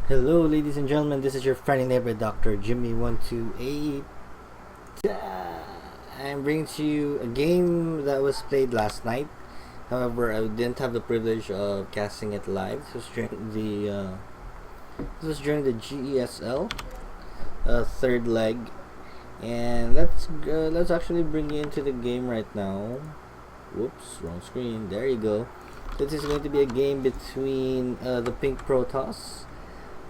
Hello, ladies and gentlemen. This is your friendly neighbor, Dr. Jimmy128. I'm bringing to you a game that was played last night. However, I didn't have the privilege of casting it live. This was during the GESL third leg, and let's actually bring you into the game right now. Whoops, wrong screen. There you go. This is going to be a game between the Pink Protoss,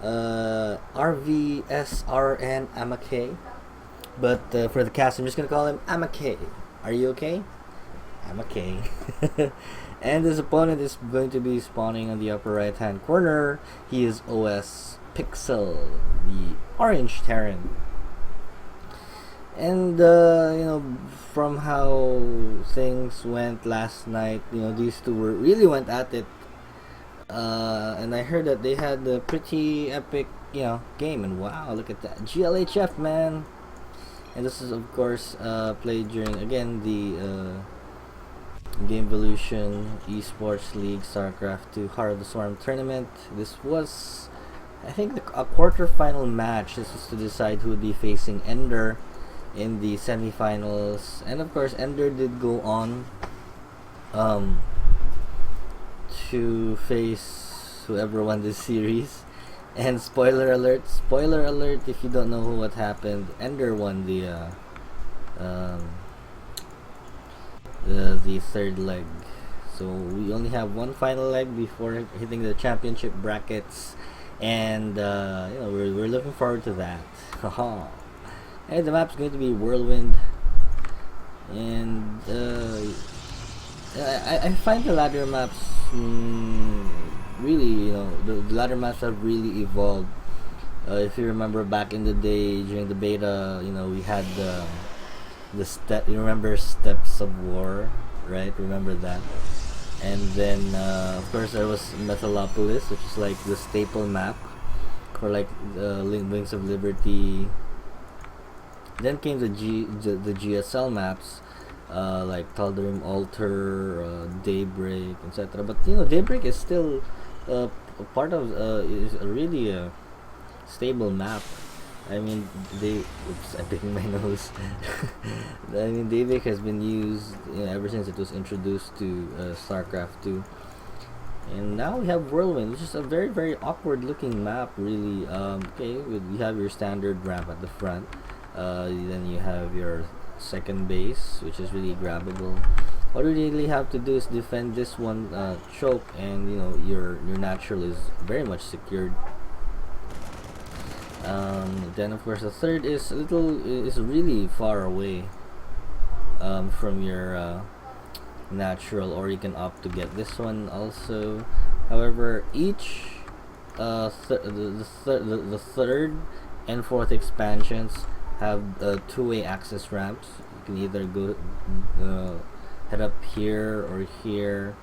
RV sRNamakaye. But for the cast, I'm just gonna call him Amakaye. Are you okay? Amakaye. And his opponent is going to be spawning on the upper right hand corner. He is OS Pixel, the orange Terran. And from how things went last night, these two really went at it. And I heard that they had a pretty epic, game. And wow, look at that GLHF, man! And this is of course played during again the Game Evolution Esports League StarCraft 2 Heart of the Swarm tournament. This was, I think, a quarter-final match. This was to decide who would be facing Ender in the semifinals, and of course Ender did go on to face whoever won this series. And spoiler alert, if you don't know what happened, Ender won the third leg. So we only have one final leg before hitting the championship brackets, and we're looking forward to that. And the map's going to be Whirlwind, and I find the ladder maps really, the ladder maps have really evolved. If you remember back in the day during the beta, we had the step. You remember Steps of War, right? Remember that? And then of course there was Metalopolis, which is like the staple map for like Wings of Liberty. Then came the GSL maps, like Tal'Darim Altar, Daybreak, etc. But Daybreak is still a part of is a really stable map. I mean, I'm picking my nose. I mean, Daybreak has been used ever since it was introduced to StarCraft 2. And now we have Whirlwind, which is a very, very awkward looking map, really. You have your standard ramp at the front. Then you have your second base, which is really grabbable. All you really have to do is defend this one choke, and your natural is very much secured. Then of course the third is really far away from your natural, or you can opt to get this one also. However, each the third and fourth expansions have two-way access ramps. You can either go head up here or here,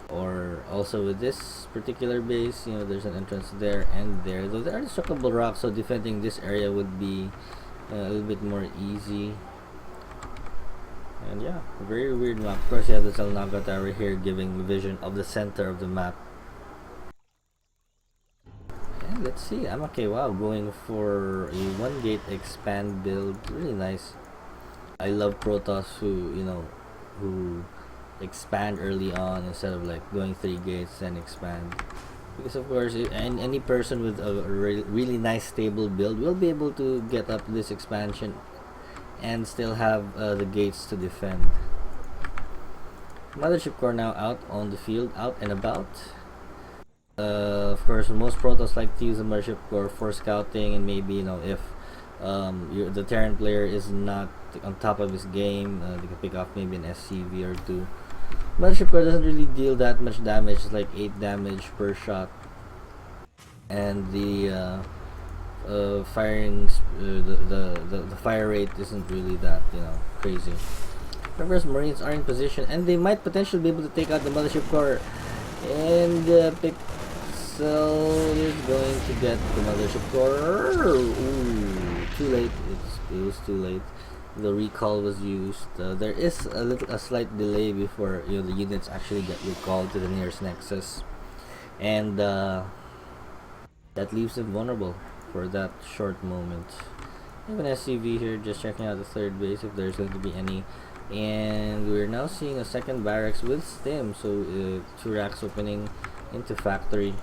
or also with this particular base, there's an entrance there and there. Though there are destructible rocks, so defending this area would be a little bit more easy. And yeah, very weird map. Of course, you have the Salnaga Tower here, giving vision of the center of the map. And let's see, Amakaye, wow, going for a one gate expand build, really nice. I love Protoss who expand early on instead of like going 3 gates and expand, because of course any person with a really nice stable build will be able to get up this expansion and still have the gates to defend. Mothership Core now out on the field, out and about. Of course, most Protoss like to use the Mothership Core for scouting, and maybe if the Terran player is not on top of his game, they can pick off maybe an SCV or 2. Mothership Core doesn't really deal that much damage. It's like 8 damage per shot, and the the fire rate isn't really that crazy. Reverse Marines are in position, and they might potentially be able to take out the Mothership Core. And Pixel is going to get the Mothership Core. Ooh, too late. It was too late. The recall was used. There is a slight delay before the units actually get recalled to the nearest nexus, and that leaves him vulnerable for that short moment. I have an SCV here, just checking out the third base if there's going to be any. And we're now seeing a second barracks with stim, so 2 racks opening into factory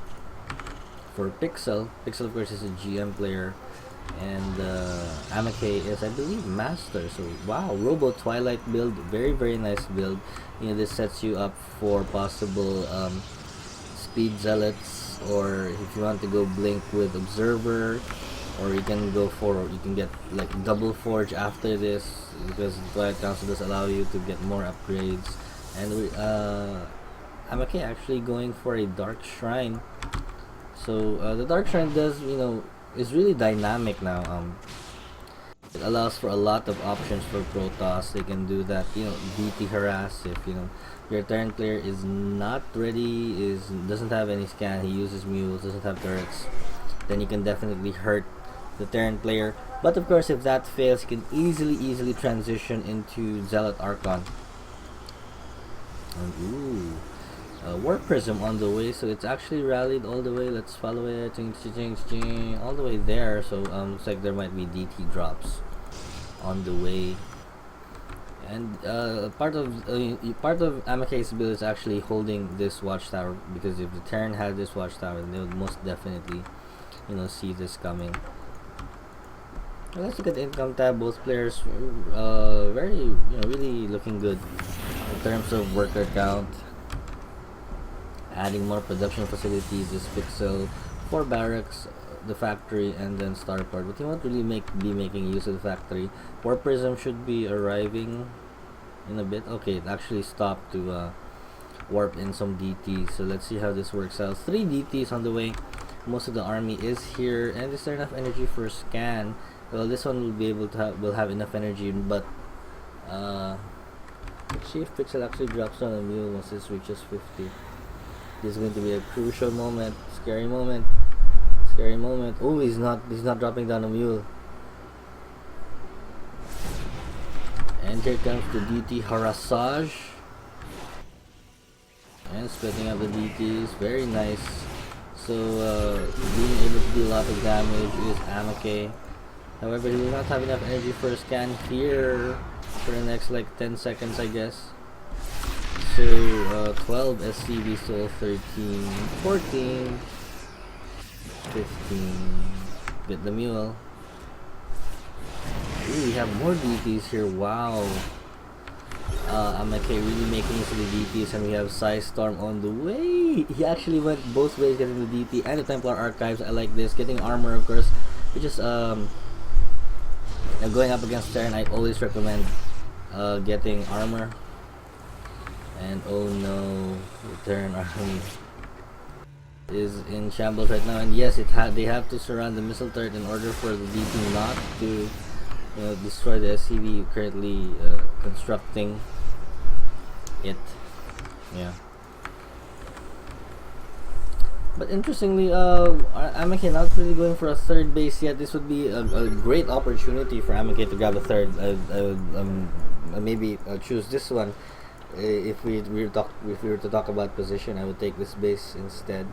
for Pixel. Pixel, of course, is a GM player, and Amakaye is, I believe, master. So wow, Robo Twilight build, very nice build. You know, this sets you up for possible speed zealots, or if you want to go blink with observer, or you can go for, you can get like double forge after this, because Twilight Council does allow you to get more upgrades. And we Amakaye actually going for a dark shrine. So the dark shrine does, you know, is really dynamic now. It allows for a lot of options for Protoss. They can do that, you know, DT harass if, you know, your Terran player is not ready, doesn't have any scan, he uses mules, doesn't have turrets, then you can definitely hurt the Terran player. But of course, if that fails, you can easily transition into Zealot Archon. And ooh, Warp Prism on the way, so it's actually rallied all the way. Let's follow it, all the way there. So looks like there might be DT drops on the way. And part of Amakaye's build is actually holding this watchtower, because if the Terran had this watchtower, they would most definitely, you know, see this coming. Well, let's look at the income tab. Both players very, you know, really looking good in terms of worker count. Adding more production facilities is Pixel, 4 barracks, the factory, and then starport. But you won't really be making use of the factory. Warp Prism should be arriving in a bit. Okay, it actually stopped to warp in some DTs. So let's see how this works out. 3 DTs on the way. Most of the army is here, and is there enough energy for scan? Well, this one will be able to will have enough energy, but let's see if Pixel actually drops on a mule once this reaches 50. This is going to be a crucial moment, scary moment. Oh, he's not dropping down a mule. And here comes the DT harassage. And splitting up the DTs, very nice. So being able to do a lot of damage is Amakaye. However, he will not have enough energy for a scan here for the next like 10 seconds, I guess. So 12 SCV stole 13, 14, 15. Get the mule. Ooh, we have more DTs here. Wow. Amakaye really making use of the DTs, and we have Storm on the way. He actually went both ways, getting the DT and the Templar Archives. I like this. Getting armor, of course, which is going up against Terran. I always recommend getting armor. And oh no, the Terran army is in shambles right now. And yes, they have to surround the missile turret in order for the DT not to, you know, destroy the SCV currently constructing it. Yeah. But interestingly, Amakaye not really going for a third base yet. This would be a great opportunity for Amakaye to grab a third. I would maybe choose this one. If we were to talk about position, I would take this base instead.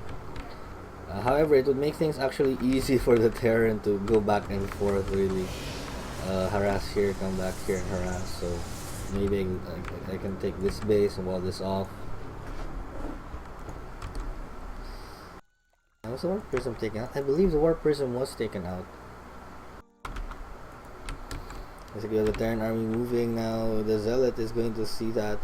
However, it would make things actually easy for the Terran to go back and forth, really. Harass here, come back here and harass. So maybe I can take this base and wall this off. Was the Warp Prism taken out? I believe the Warp Prism was taken out. Basically, the Terran army moving now. The Zealot is going to see that,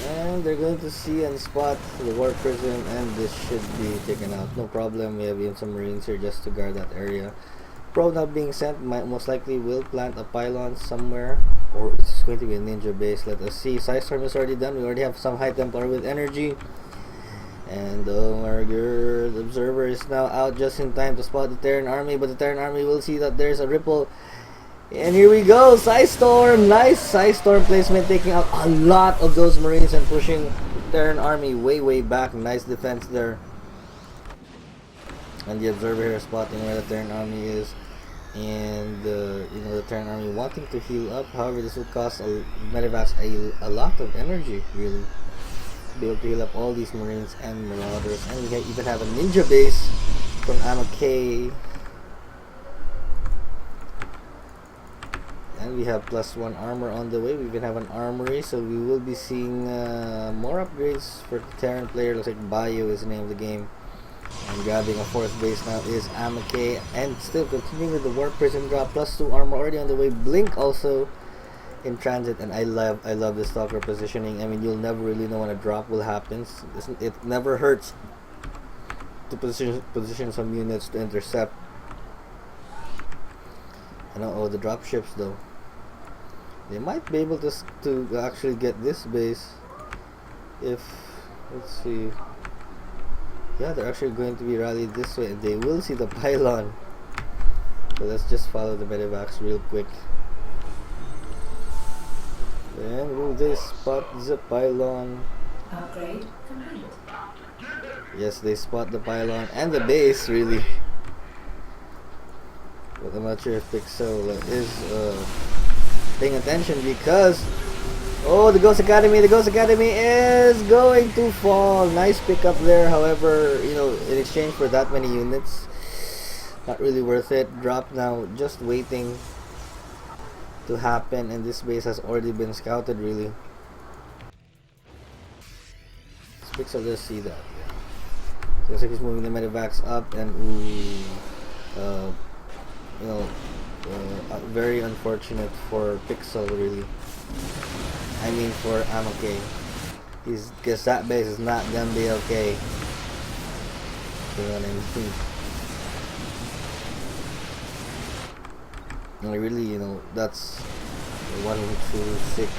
and they're going to see and spot the Warp Prism, and this should be taken out. No problem. We have even some Marines here just to guard that area. Probe not being sent, most likely will plant a pylon somewhere, or it's going to be a ninja base. Let us see. Storm is already done. We already have some High Templar with energy. And oh my god, the observer is now out just in time to spot the Terran army, but the Terran army will see that there's a ripple. And here we go, Storm, nice Storm placement, taking out a lot of those Marines and pushing the Terran army way back. Nice defense there. And the observer here spotting where the Terran army is, and you know, the Terran army wanting to heal up. However, this will cost medevacs a lot of energy, really. be able to heal up all these Marines and Marauders. And we even have a ninja base from Amakaye. And we have +1 armor on the way. We even have an armory, so we will be seeing more upgrades for the Terran player. Looks like Bio is the name of the game. And grabbing a 4th base now is Amakaye, and still continuing with the Warp Prism drop. +2 armor already on the way. Blink also in transit, and I love the Stalker positioning. I mean, you'll never really know when a drop will happen. It never hurts to position some units to intercept. And the drop ships though, they might be able to actually get this base if, let's see, yeah, they're actually going to be rallied this way, and they will see the pylon. So let's just follow the medevacs real quick. And will they spot the pylon? Upgrade complete. Yes, they spot the pylon and the base, really. But I'm not sure if Pixel is paying attention, because the Ghost Academy is going to fall. Nice pickup there. However, in exchange for that many units, not really worth it. Drop now, just waiting to happen, and this base has already been scouted, really. Pixel does see that. So looks like he's moving the medevacs up, and very unfortunate for Pixel, really. I mean for Amakaye. Because that base is not gonna be okay. You know what I mean? And really, that's 1, 2, 6.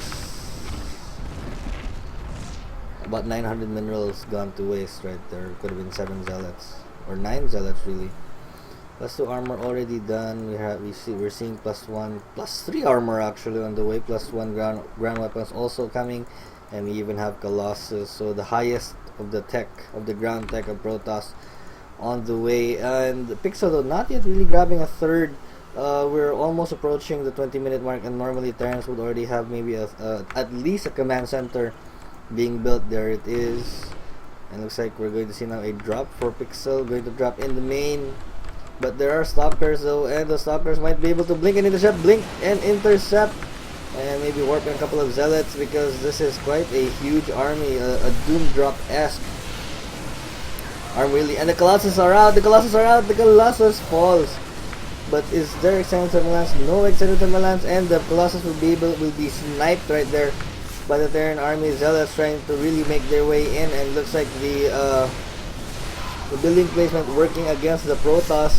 About 900 minerals gone to waste right there. Could have been 7 zealots. Or 9 zealots, really. +2 armor already done. We're seeing +1, +3 armor actually on the way. +1 ground weapons also coming, and we even have Colossus. So the highest of the ground tech of Protoss on the way. And Pixel though not yet really grabbing a 3rd. We're almost approaching the 20-minute mark, and normally Terrans would already have maybe at least a command center being built. There it is, and looks like we're going to see now a drop for Pixel, going to drop in the main. But there are stalkers though, and the stalkers might be able to blink and intercept, and maybe warp in a couple of zealots, because this is quite a huge army, a Doom Drop-esque army, really. And the Colossus are out, the Colossus falls. But is there extended thermalance? No extended thermalance, and the Colossus will be sniped right there by the Terran army. Zealots trying to really make their way in, and looks like the building placement working against the Protoss,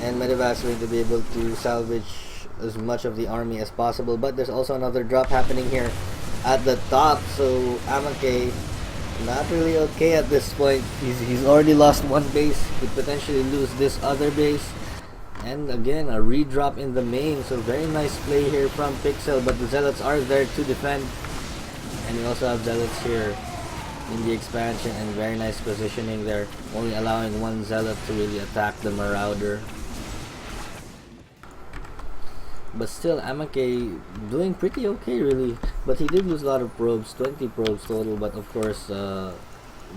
and Medevacs going to be able to salvage as much of the army as possible. But there's also another drop happening here at the top, so Amakaye not really okay at this point. He's already lost 1 base, could potentially lose this other base, and again a redrop in the main. So very nice play here from Pixel, but the zealots are there to defend, and we also have zealots here in the expansion, and very nice positioning there, only allowing 1 zealot to really attack the Marauder. But still, Amakaye doing pretty okay, really. But he did lose a lot of probes, 20 probes total. But of course,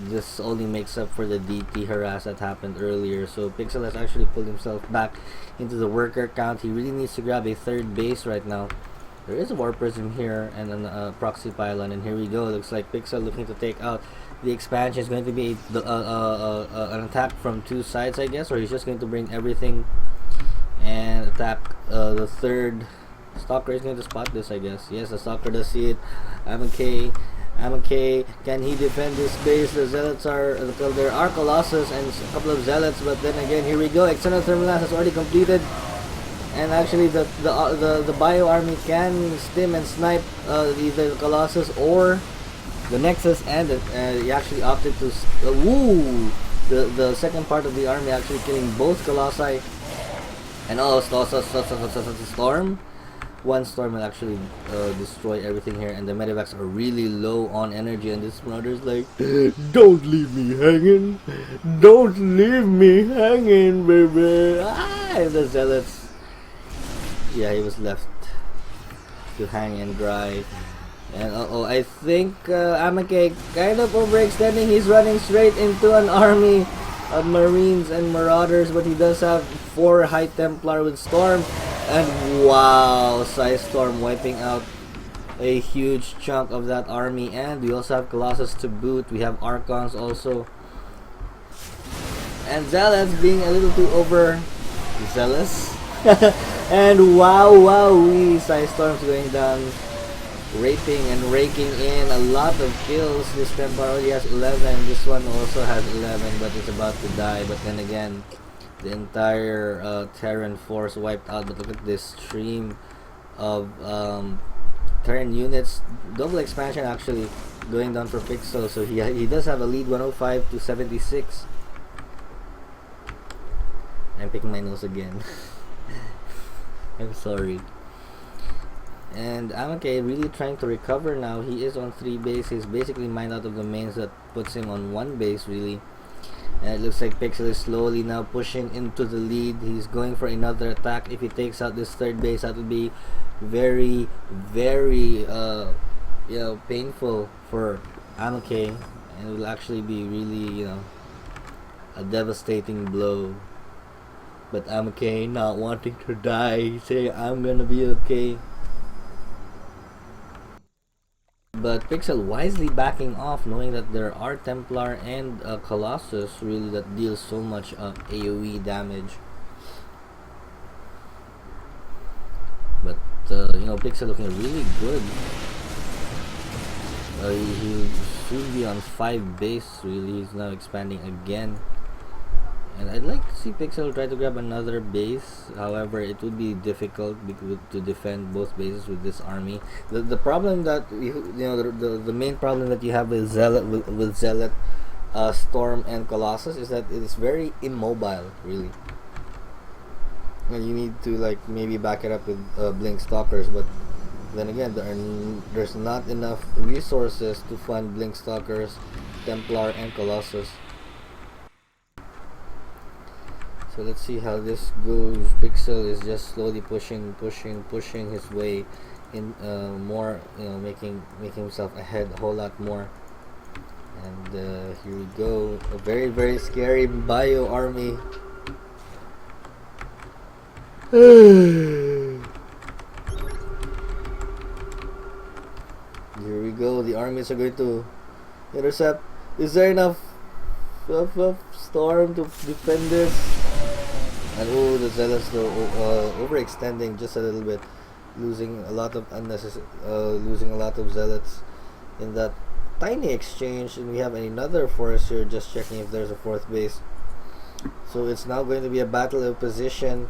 this only makes up for the DT harass that happened earlier. So Pixel has actually pulled himself back into the worker count. He really needs to grab a 3rd base right now. There is a Warp Prism here and a proxy pylon, and here we go. Looks like Pixel looking to take out the expansion. Is going to be an attack from 2 sides, I guess, or he's just going to bring everything and attack the 3rd. Stalker is going to spot this, I guess. Yes, the Stalker does see it. Amakaye, can he defend this base? The zealots there are Colossus and a couple of zealots, but then again, here we go. External thermalance has already completed, and actually the Bio army can stim and snipe either the Colossus or the Nexus, and he actually opted to the second part of the army, actually killing both Colossi. And Storm. 1 storm will actually destroy everything here, and the medevacs are really low on energy, and this Marauder's like, don't leave me hanging, baby. And the zealots, yeah, he was left to hang and dry. And I think Amake kind of overextending. He's running straight into an army of Marines and Marauders, but he does have 4 High Templar with Storm. And wow, Psy Storm wiping out a huge chunk of that army. And we also have Colossus to boot. We have Archons also. And Zealots being a little too overzealous. And wow, Psy Storm's going down, raping and raking in a lot of kills. This Templar already has 11. This one also has 11, but it's about to die. But then again, the entire Terran force wiped out. But look at this stream of Terran units. Double expansion actually going down for Pixel. So he does have a lead, 105 to 76. I'm picking my nose again. I'm sorry. And Amake really trying to recover now. He is on 3 base. He's basically mined out of the mains. That puts him on 1 base really. And it looks like Pixel is slowly now pushing into the lead. He's going for another attack. If he takes out this 3rd base, that would be very, very painful for Amake. And it will actually be really, a devastating blow. But Amake not wanting to die. He's saying, I'm gonna be okay. But Pixel wisely backing off, knowing that there are Templar and Colossus really that deals so much AoE damage. But Pixel looking really good. He'll soon be on 5 base really. He's now expanding again. And I'd like to see Pixel try to grab another base. However, it would be difficult to defend both bases with this army. The problem that the main problem that you have with Zealot, Storm and Colossus is that it is very immobile, really. And you need to maybe back it up with Blink Stalkers, but then again, there's not enough resources to fund Blink Stalkers, Templar, and Colossus. So let's see how this goes. Pixel is just slowly pushing his way in more, making himself ahead a whole lot more. And here we go. A very, very scary bio army. Here we go. The armies are going to intercept. Is there enough Storm to defend this? And the Zealots though overextending just a little bit, losing a lot of Zealots in that tiny exchange. And we have another force here, just checking if there's a 4th base. So it's now going to be a battle of position.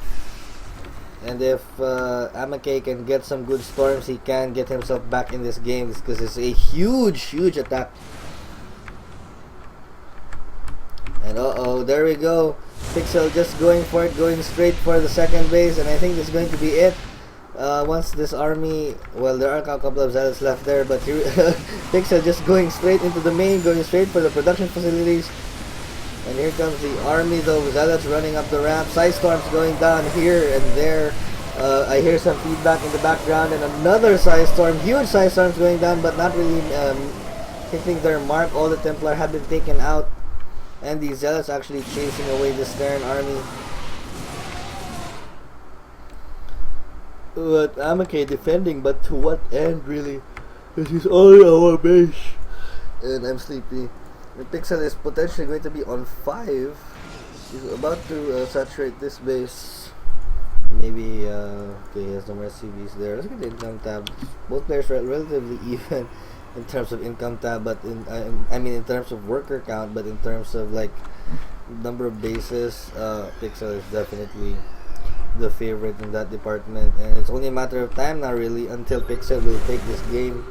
And if Amake can get some good storms, he can get himself back in this game, because it's a huge attack. And there we go. Pixel just going for it, going straight for the 2nd base, and I think this is going to be it. Once this army, well, there are a couple of Zealots left there, but here, Pixel just going straight into the main, going straight for the production facilities. And here comes the army though, Zealots running up the ramp, Psy Storms going down here and there. I hear some feedback in the background, and another Psy Storm, huge Psy Storms going down, but not really hitting their mark. All the Templar have been taken out. And the Zealots actually chasing away this Terran army. But Amake defending, but to what end really? This is all our base. And I'm sleepy. The Pixel is potentially going to be on 5. He's about to saturate this base. Maybe, okay, he has no more CVs there. Let's get the income tab. Both players are relatively even in terms of income tab, but in terms of worker count, but in terms of number of bases, Pixel is definitely the favorite in that department, and it's only a matter of time now really until Pixel will take this game,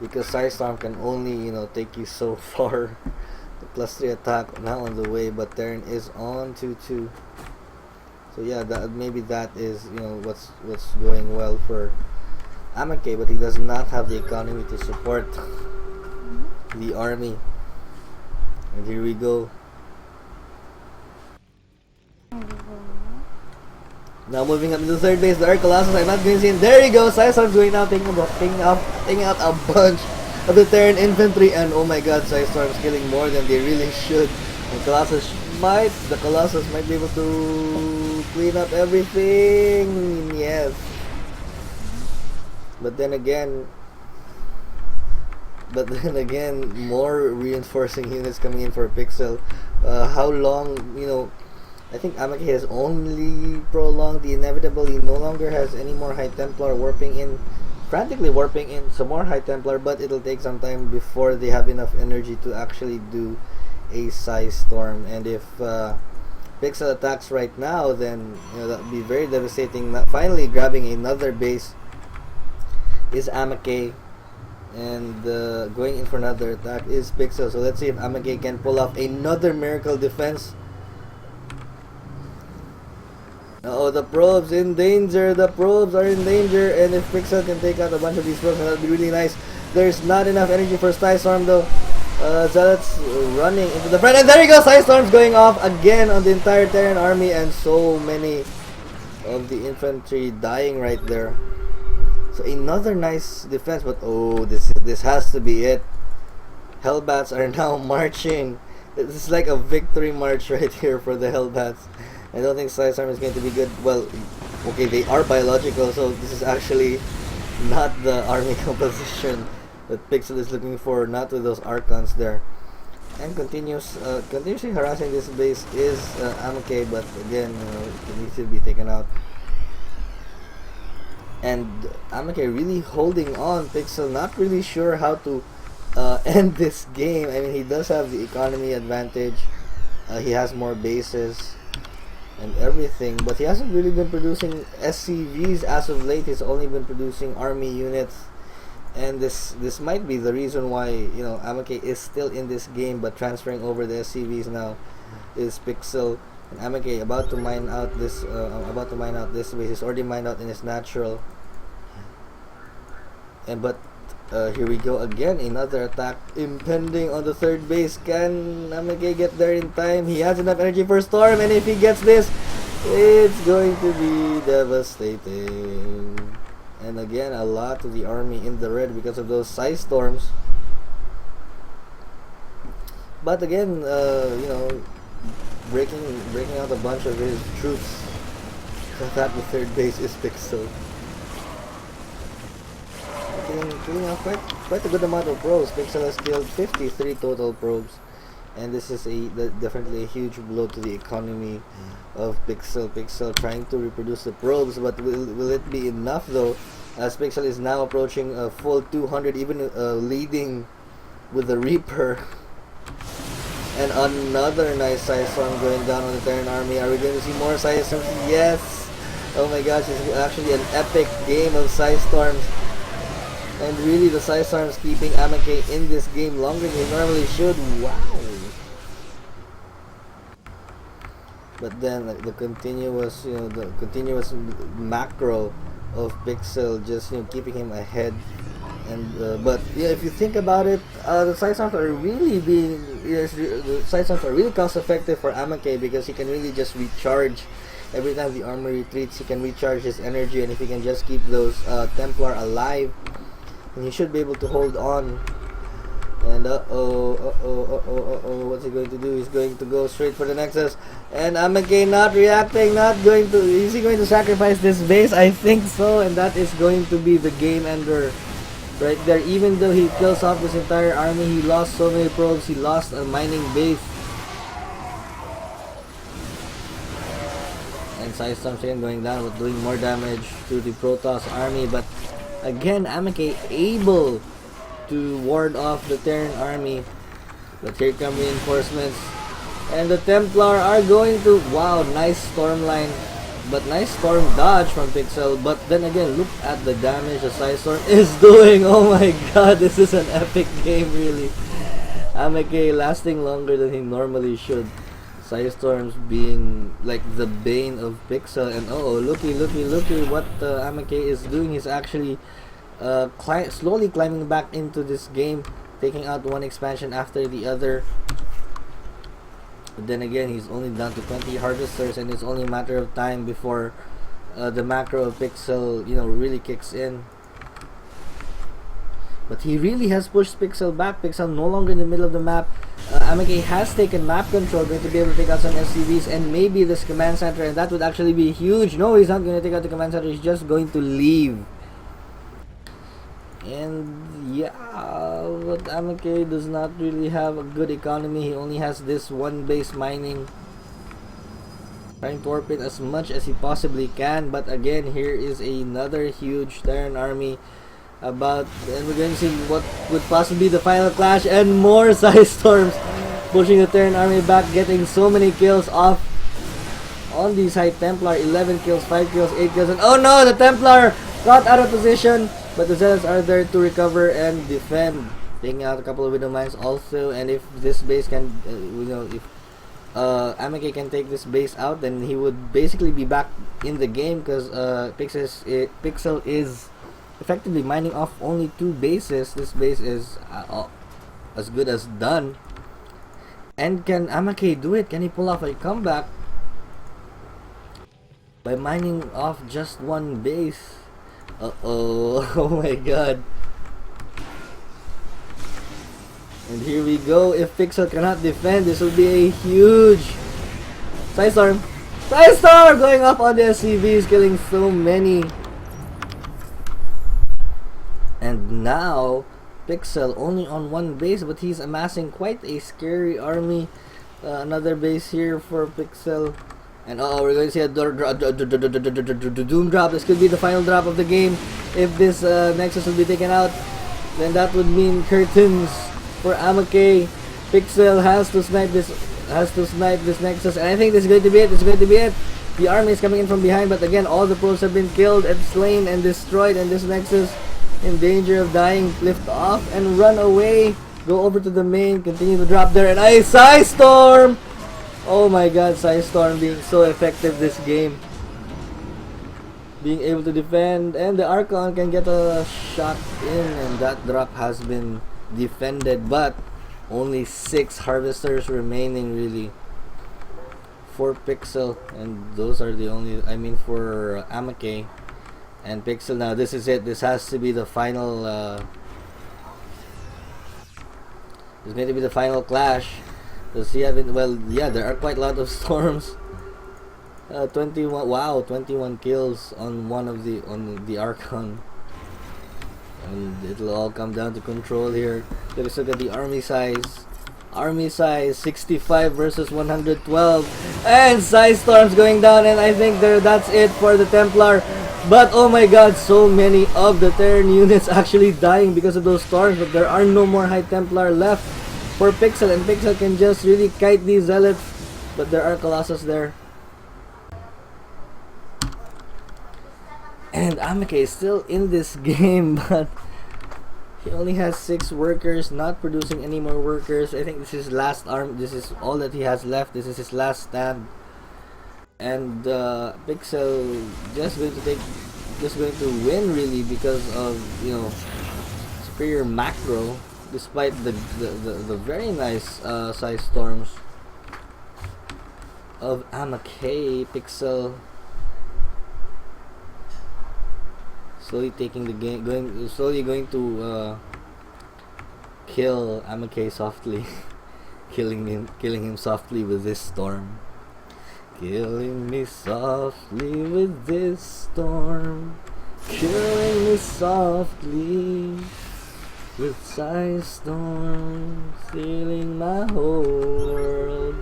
because Psy Storm can only take you so far. The +3 attack now on the way, but Terran is on 2-2. So yeah, maybe that is what's going well for Amake, but he does not have the economy to support the army. And here we go. Now moving up to the third base, the Earth Colossus. I'm not going to see him. There you go. Psystorm's going now, taking out a bunch of the Terran infantry, and oh my god, Psystorm's killing more than they really should. And the Colossus might be able to clean up everything. Yes. But then again, more reinforcing units coming in for Pixel. How long, I think Amakay has only prolonged the inevitable. He no longer has any more High Templar frantically warping in some more High Templar, but it'll take some time before they have enough energy to actually do a Psy Storm. And if Pixel attacks right now, then that would be very devastating. Finally grabbing another base is Amakay, and going in for another attack is Pixel. So let's see if Amakay can pull off another miracle defense. Oh, the probes in danger. The probes are in danger, and if Pixel can take out a bunch of these probes, that would be really nice. There's not enough energy for Psystorm though. Zealot's running into the front, and there you go. Psystorm's going off again on the entire Terran army, and so many of the infantry dying right there. So another nice defense, but oh, this has to be it. Hellbats are now marching. This is like a victory march right here for the Hellbats. I don't think Psystorm is going to be good. Well, okay, they are biological, so this is actually not the army composition that Pixel is looking for, not with those Archons there. And continuously harassing this base is Amakay, but again, it needs to be taken out. And Amakay really holding on. Pixel not really sure how to end this game. I mean, he does have the economy advantage. He has more bases and everything, but he hasn't really been producing SCVs as of late. He's only been producing army units, and this might be the reason why Amakay is still in this game, but transferring over the SCVs now is Pixel. And Amakay about to mine out this base. He's already mined out in his natural. But here we go again, another attack impending on the third base. Can Amakay get there in time? He has enough energy for Storm, and if he gets this, it's going to be devastating. And again, a lot of the army in the red because of those Psy Storms. But again, breaking out a bunch of his troops. So that the third base is Pixel. Killing off quite a good amount of probes. Pixel has killed 53 total probes, and this is definitely a huge blow to the economy of Pixel. Pixel trying to reproduce the probes, but will it be enough though? As Pixel is now approaching a full 200, even leading with the Reaper. And another nice Psystorm going down on the Terran army. Are we going to see more Psystorms? Yes! Oh my gosh, it's actually an epic game of Psystorms. And really, the Psystorms keeping Amakay in this game longer than he normally should. Wow! But then, the continuous macro of Pixel just keeping him ahead. And but if you think about it, the Psystorms are really cost effective for Amakay, because he can really just recharge every time the armor retreats. He can recharge his energy, and if he can just keep those Templar alive, and he should be able to hold on. And what's he going to do? He's going to go straight for the Nexus, and Amakay not reacting, is he going to sacrifice this base? I think so, and that is going to be the game ender right there. Even though he kills off this entire army, he lost so many probes, he lost a mining base. And Psystorm again going down, but doing more damage to the Protoss army. But again, Amakay able to ward off the Terran army. But here come reinforcements, and the Templar are going to, wow, nice storm line, but nice storm dodge from Pixel. But then again, look at the damage the Psystorm is doing. Oh my god, this is an epic game really. Amakay lasting longer than he normally should. Psystorms being like the bane of Pixel. And looky what Amakay is doing. He's actually slowly climbing back into this game, taking out one expansion after the other. But then again, he's only down to 20 harvesters, and it's only a matter of time before the macro of Pixel, you know, really kicks in. But he really has pushed Pixel back. Pixel no longer in the middle of the map. Amakaye has taken map control, going to be able to take out some SCVs and maybe this command center, and that would actually be huge. No, he's not going to take out the command center, he's just going to leave. And yeah, but Amakaye does not really have a good economy. He only has this one base mining, trying to warp it as much as he possibly can. But again, here is another huge Terran army and we're going to see what would possibly be the final clash, and more Psy Storms pushing the Terran army back, getting so many kills off on these High Templar. 11 kills, 5 kills, 8 kills, and oh no, the Templar got out of position, but the Zealots are there to recover and defend, taking out a couple of Widow Mines also. And if this base can, if Amakaye can take this base out, then he would basically be back in the game, because Pixel is effectively mining off only 2 bases. This base is as good as done. And can Amakaye do it? Can he pull off a comeback by mining off just 1 base? Oh my god. And here we go. If Pixel cannot defend, this will be a huge Psy Storm going up on the SCVs, killing so many. And now Pixel only on 1 base, but he's amassing quite a scary army. Another base here for Pixel. And we're going to see a doom drop. This could be the final drop of the game. If this Nexus will be taken out, then that would mean curtains for Amakaye. Pixel has to snipe this Nexus, and I think this is going to be it. The army is coming in from behind, but again, all the pros have been killed and slain and destroyed, and this Nexus in danger of dying. Lift off and run away. Go over to the main, continue to drop there, and a Psy Storm! Oh my god, Psy Storm being so effective this game. Being able to defend, and the Archon can get a shot in, and that drop has been defended, but only 6 harvesters remaining really for Pixel, and those are the only, for Amakaye. And Pixel, now this is it. This has to be the final it's going to be the final clash. Does he have it? Well, yeah, there are quite a lot of storms. 21 kills on the Archon. And it'll all come down to control here. Let's look at the army size. Army size 65 versus 112, and Psy Storms going down, and I think that's it for the Templar. But oh my god, so many of the Terran units actually dying because of those storms, but there are no more High Templar left for Pixel, and Pixel can just really kite these Zealots, but there are Colossus there. And Amakaye is still in this game, but he only has 6 workers, not producing any more workers. I think this is his last arm. This is all that he has left. This is his last stand. And Pixel just going to win really because of superior macro, despite the very nice Psy Storms of Amakaye. Pixel slowly taking the game, going to kill Amakaye softly, killing him softly with this storm. Killing me softly with this storm, killing me softly with Psy Storm, stealing my whole world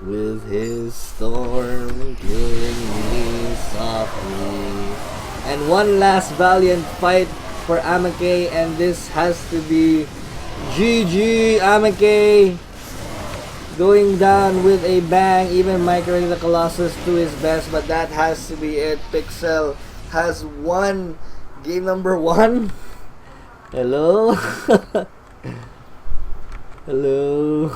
with his storm, killing me softly. And one last valiant fight for Amakaye, and this has to be GG. Amakaye going down with a bang, even microing the Colossus to his best, but that has to be it. Pixel has won game number 1. Hello? Hello?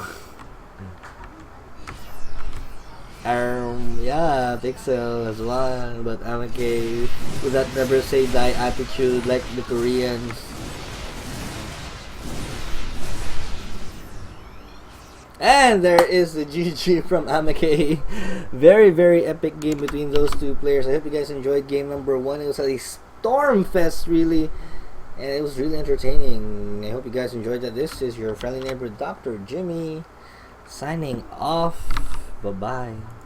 Yeah, Pixel has won, but Amakaye with that never say die attitude like the Koreans. And there is the GG from Amakaye. Very, very epic game between those two players. I hope you guys enjoyed game number 1. It was a storm fest, really. And it was really entertaining. I hope you guys enjoyed that. This is your friendly neighbor, Dr. Jimmy, signing off. Bye-bye.